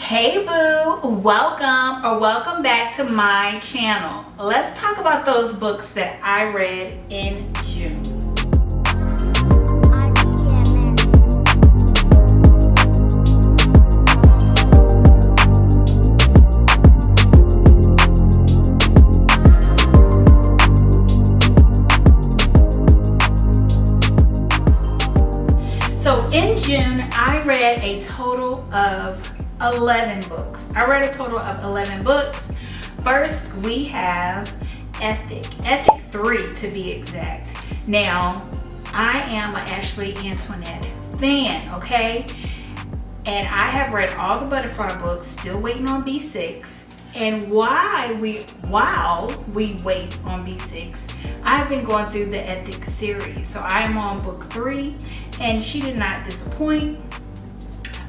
Hey boo, welcome back to my channel. Let's talk about those books that I read in June. So in June, I read a total of 11 books. I read a total of 11 books. First, we have Ethic 3 to be exact. Now, I am an Ashley Antoinette fan, okay? And I have read all the Butterfly books, still waiting on B6. And while we wait on B6, I've been going through the Ethic series. So I am on book 3, and she did not disappoint.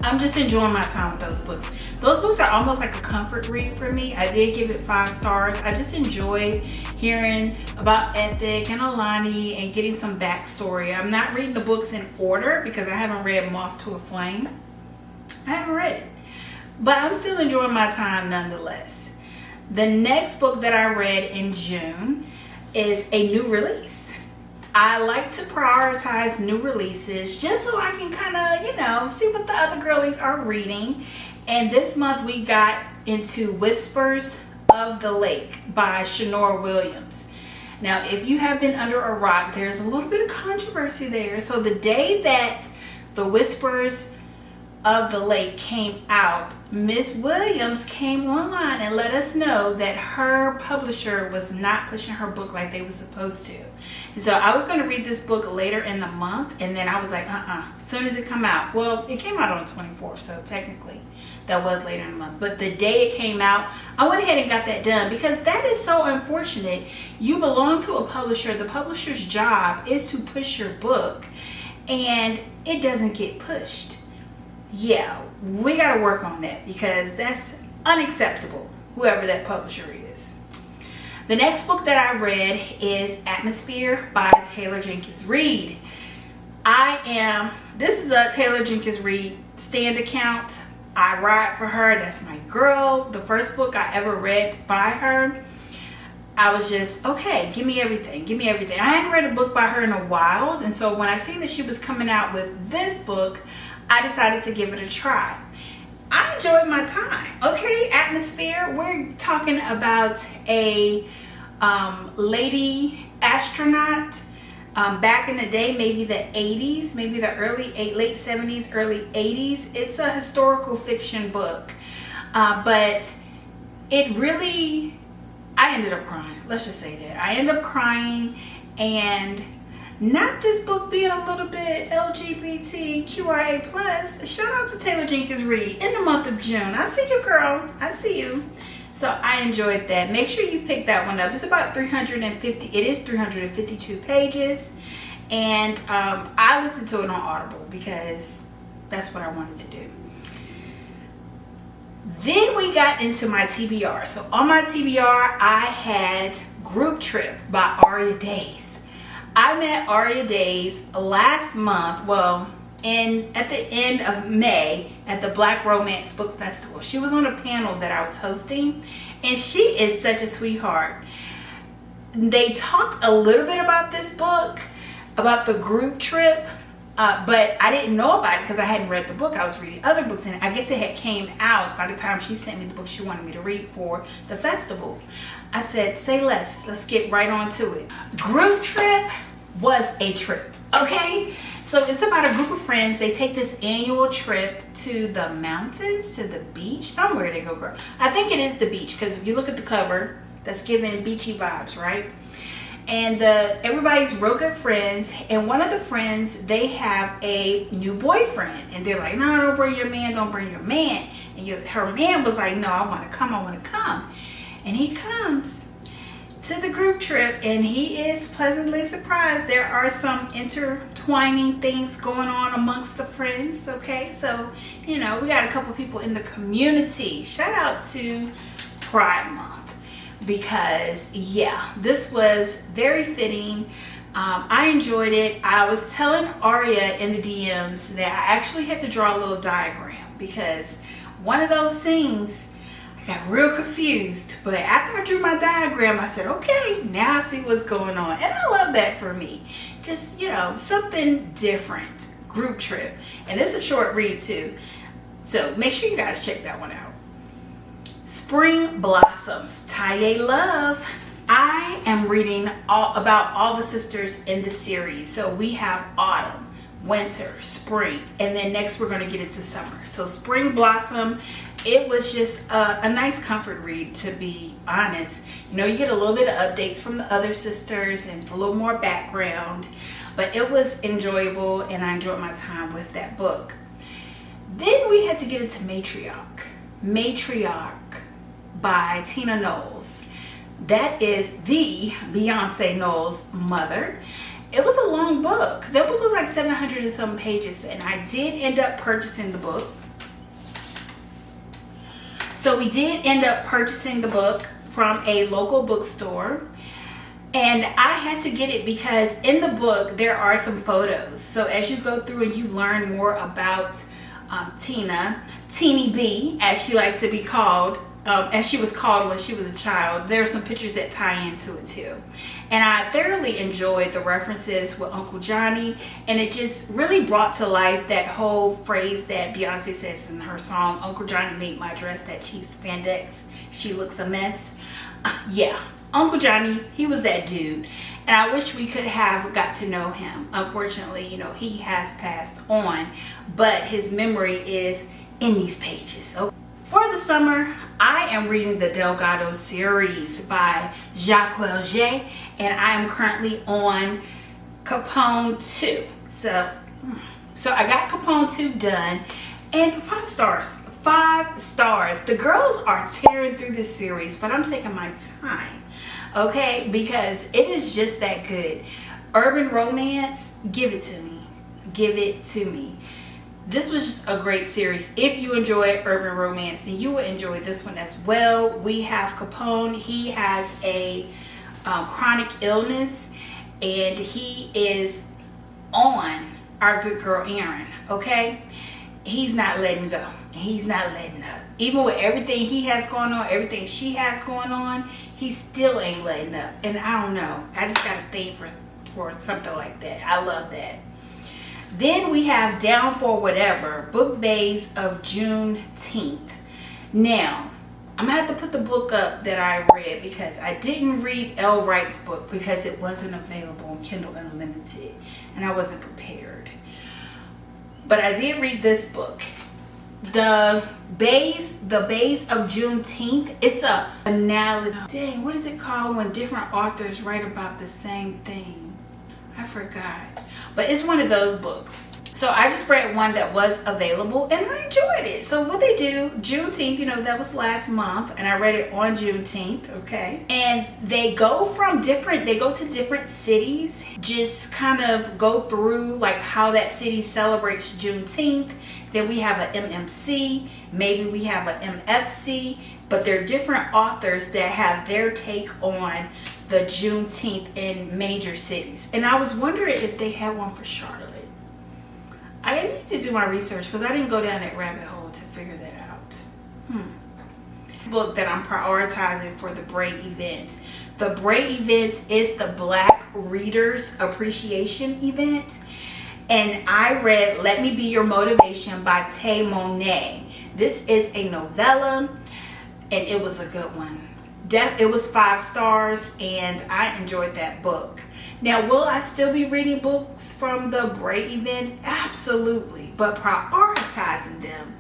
I'm just enjoying my time with those books. Those books are almost like a comfort read for me. I did give it 5 stars. I just enjoy hearing about Ethic and Alani and getting some backstory. I'm not reading the books in order because I haven't read Moth to a Flame. I haven't read it. But I'm still enjoying my time nonetheless. The next book that I read in June is a new release. I like to prioritize new releases just so I can kind of, see what the other girlies are reading. And this month we got into Whispers of the Lake by Shanora Williams. Now, if you have been under a rock, there's a little bit of controversy there. So the day that the Whispers of the Lake came out, Miss Williams came online and let us know that her publisher was not pushing her book like they were supposed to. And so I was going to read this book later in the month, and then I was like, as soon as it come out. Well, it came out on the 24th, so technically that was later in the month. But the day it came out, I went ahead and got that done because that is so unfortunate. You belong to a publisher. The publisher's job is to push your book, and it doesn't get pushed. Yeah, we got to work on that because that's unacceptable, whoever that publisher is. The next book that I read is Atmosphere by Taylor Jenkins Reid. This is a Taylor Jenkins Reid stand account. I ride for her. That's my girl. The first book I ever read by her, I was just, okay, give me everything. Give me everything. I hadn't read a book by her in a while. And so when I seen that she was coming out with this book, I decided to give it a try. I enjoyed my time. Okay, Atmosphere. We're talking about a lady astronaut back in the day, maybe the 80s, maybe the late 70s, early 80s. It's a historical fiction book. But it really, I ended up crying. Let's just say that. I ended up crying, and not this book being a little bit LGBTQIA+. Shout out to Taylor Jenkins Reid in the month of June. I see you, girl. I see you. So I enjoyed that. Make sure you pick that one up. It's about 350. It is 352 pages. And I listened to it on Audible because that's what I wanted to do. Then we got into my TBR. So on my TBR, I had Group Trip by Aria Daze. I met Aria Daze last month, at the end of May at the Black Romance Book Festival. She was on a panel that I was hosting, and she is such a sweetheart. They talked a little bit about this book, about the group trip, but I didn't know about it because I hadn't read the book. I was reading other books, and I guess it had came out by the time she sent me the book she wanted me to read for the festival. I said, say less. Let's get right on to it. Group Trip was a trip, okay? So it's about a group of friends. They take this annual trip to the mountains, to the beach, somewhere they go, girl. I think it is the beach because if you look at the cover, that's giving beachy vibes, right? And everybody's real good friends, and one of the friends, they have a new boyfriend, and they're like, no, don't bring your man, don't bring your man. And her man was like, no, I want to come. And he comes to the group trip, and he is pleasantly surprised. There are some intertwining things going on amongst the friends, okay? So, we got a couple people in the community. Shout out to Pride Month. Because this was very fitting. I enjoyed it. I was telling Aria in the DMs that I actually had to draw a little diagram because one of those scenes, I got real confused. But after I drew my diagram, I said, okay, now I see what's going on. And I love that for me. Just, you know, something different. Group trip. And it's a short read too. So make sure you guys check that one out. Spring Blossoms, Taye Love. I am reading about all the sisters in the series. So we have autumn, winter, spring, and then next we're going to get into summer. So Spring Blossom, it was just a nice comfort read, to be honest. You know, you get a little bit of updates from the other sisters and a little more background, but it was enjoyable and I enjoyed my time with that book. Then we had to get into Matriarch by Tina Knowles. That is the Beyoncé Knowles' mother. It was a long book. That book was like 700 and some pages, and I did end up purchasing the book. So we did end up purchasing the book from a local bookstore, and I had to get it because in the book there are some photos. So as you go through and you learn more about Teeny B, as she likes to be called, as she was called when she was a child, there are some pictures that tie into it too. And I thoroughly enjoyed the references with Uncle Johnny, and it just really brought to life that whole phrase that Beyonce says in her song, Uncle Johnny made my dress that cheap spandex, she looks a mess. Yeah, Uncle Johnny, he was that dude. And I wish we could have got to know him. Unfortunately, you know, he has passed on, but his memory is in these pages. Okay. For the summer, I am reading the Delgado series by Jacqueline J, and I am currently on Capone II. So I got Capone II done, and 5 stars. 5 stars. The girls are tearing through this series, but I'm taking my time, okay? Because it is just that good. Urban romance, give it to me. Give it to me. This was just a great series. If you enjoy urban romance, then you will enjoy this one as well. We have Capone. He has a chronic illness, and he is on our good girl Erin, okay? He's not letting go. He's not letting up. Even with everything he has going on, everything she has going on, he still ain't letting up. And I don't know. I just got a thing for something like that. I love that. Then we have Down for Whatever, Book Bays of Juneteenth. Now, I'm going to have to put the book up that I read because I didn't read L. Wright's book because it wasn't available on Kindle Unlimited and I wasn't prepared. But I did read this book. The Bays of Juneteenth. It's a analogy. Dang, what is it called when different authors write about the same thing? I forgot. But it's one of those books. So I just read one that was available and I enjoyed it. So what they do, Juneteenth, you know, that was last month and I read it on Juneteenth, okay? And they go to different cities, just kind of go through like how that city celebrates Juneteenth. Then we have an MMC, maybe we have an MFC, but they're different authors that have their take on the Juneteenth in major cities. And I was wondering if they had one for Charlotte. I need to do my research because I didn't go down that rabbit hole to figure that out. Book that I'm prioritizing for the Bray Event. The Bray Event is the Black Readers Appreciation Event. And I read Let Me Be Your Motivation by Tay Monet. This is a novella and it was a good one. It was 5 stars and I enjoyed that book. Now, will I still be reading books from the Bray Event? Absolutely. But prioritizing them?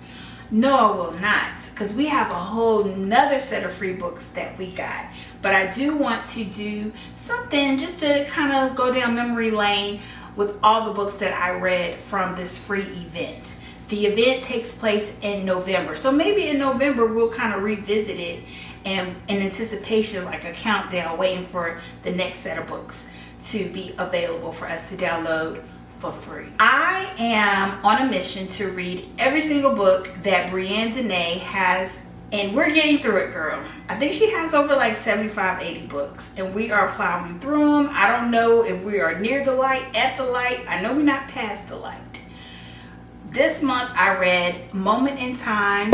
No, I will not. Because we have a whole nother set of free books that we got. But I do want to do something just to kind of go down memory lane with all the books that I read from this free event. The event takes place in November. So maybe in November we'll kind of revisit it and in anticipation, like a countdown, waiting for the next set of books to be available for us to download for free. I am on a mission to read every single book that Brienne Dene has, and we're getting through it, girl. I think she has over like 75, 80 books, and we are plowing through them. I don't know if we are near the light, at the light. I know we're not past the light. This month I read Moment in Time,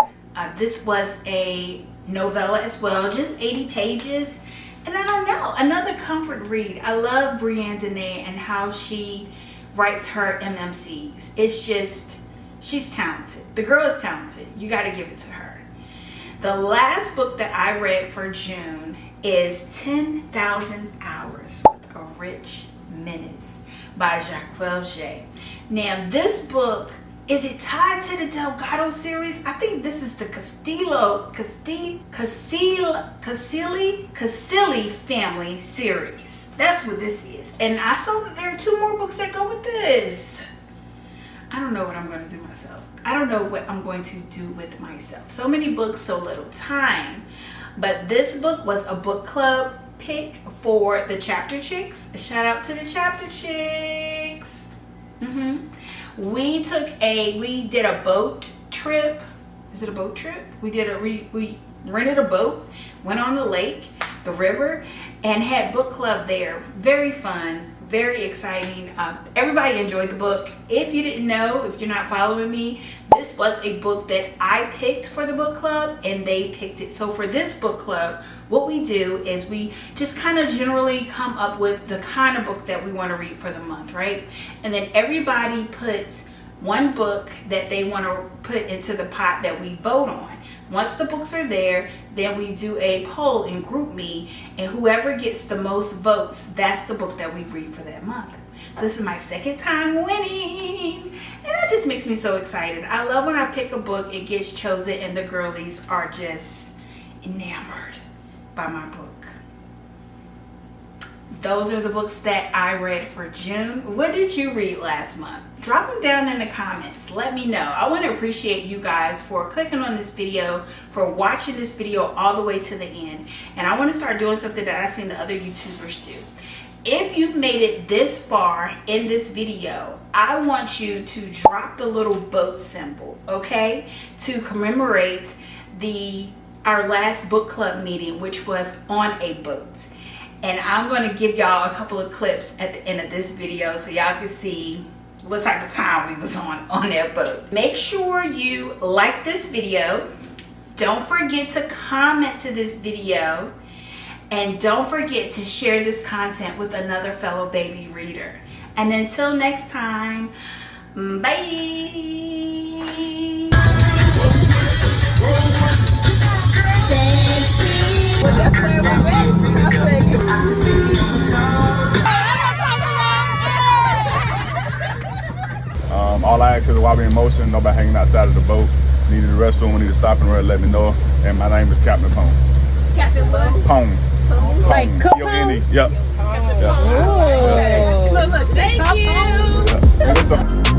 This was a novella as well, just 80 pages. And I don't know, another comfort read. I love Brienne Dene and how she writes her MMCs. It's just, she's talented. The girl is talented. You got to give it to her. The last book that I read for June is 10,000 Hours with a Rich Menace by Jacqueline J. Now this book, is it tied to the Delgado series? I think this is the Casilli family series. That's what this is. And I saw that there are 2 more books that go with this. I don't know what I'm going to do myself. I don't know what I'm going to do with myself. So many books, so little time. But this book was a book club pick for the Chapter Chicks. A shout out to the Chapter Chicks. We did a boat trip. Is it a boat trip? We rented a boat, went on the lake, the river, and had book club there. Very fun, very exciting. Everybody enjoyed the book. If you didn't know, if you're not following me, this was a book that I picked for the book club and they picked it. So for this book club, what we do is we just kind of generally come up with the kind of book that we want to read for the month, right? And then everybody puts one book that they want to put into the pot that we vote on. Once the books are there, then we do a poll in GroupMe, and whoever gets the most votes, that's the book that we read for that month. So this is my 2nd time winning, and that just makes me so excited. I love when I pick a book, it gets chosen, and the girlies are just enamored by my book. Those are the books that I read for June. What did you read last month? Drop them down in the comments. Let me know. I want to appreciate you guys for clicking on this video, for watching this video all the way to the end. And I want to start doing something that I've seen the other YouTubers do. If you've made it this far in this video, I want you to drop the little boat symbol, okay? To commemorate our last book club meeting, which was on a boat. And I'm going to give y'all a couple of clips at the end of this video so y'all can see what type of time we was on that boat. Make sure you like this video. Don't forget to comment to this video. And don't forget to share this content with another fellow baby reader. And until next time, bye. All I ask is while we're in motion, nobody hanging outside of the boat. Needed a restroom, we need to stop and run, let me know. And my name is Captain Capone. Captain what? Pone. Like Capone? Yep. Look, thank you. Yeah.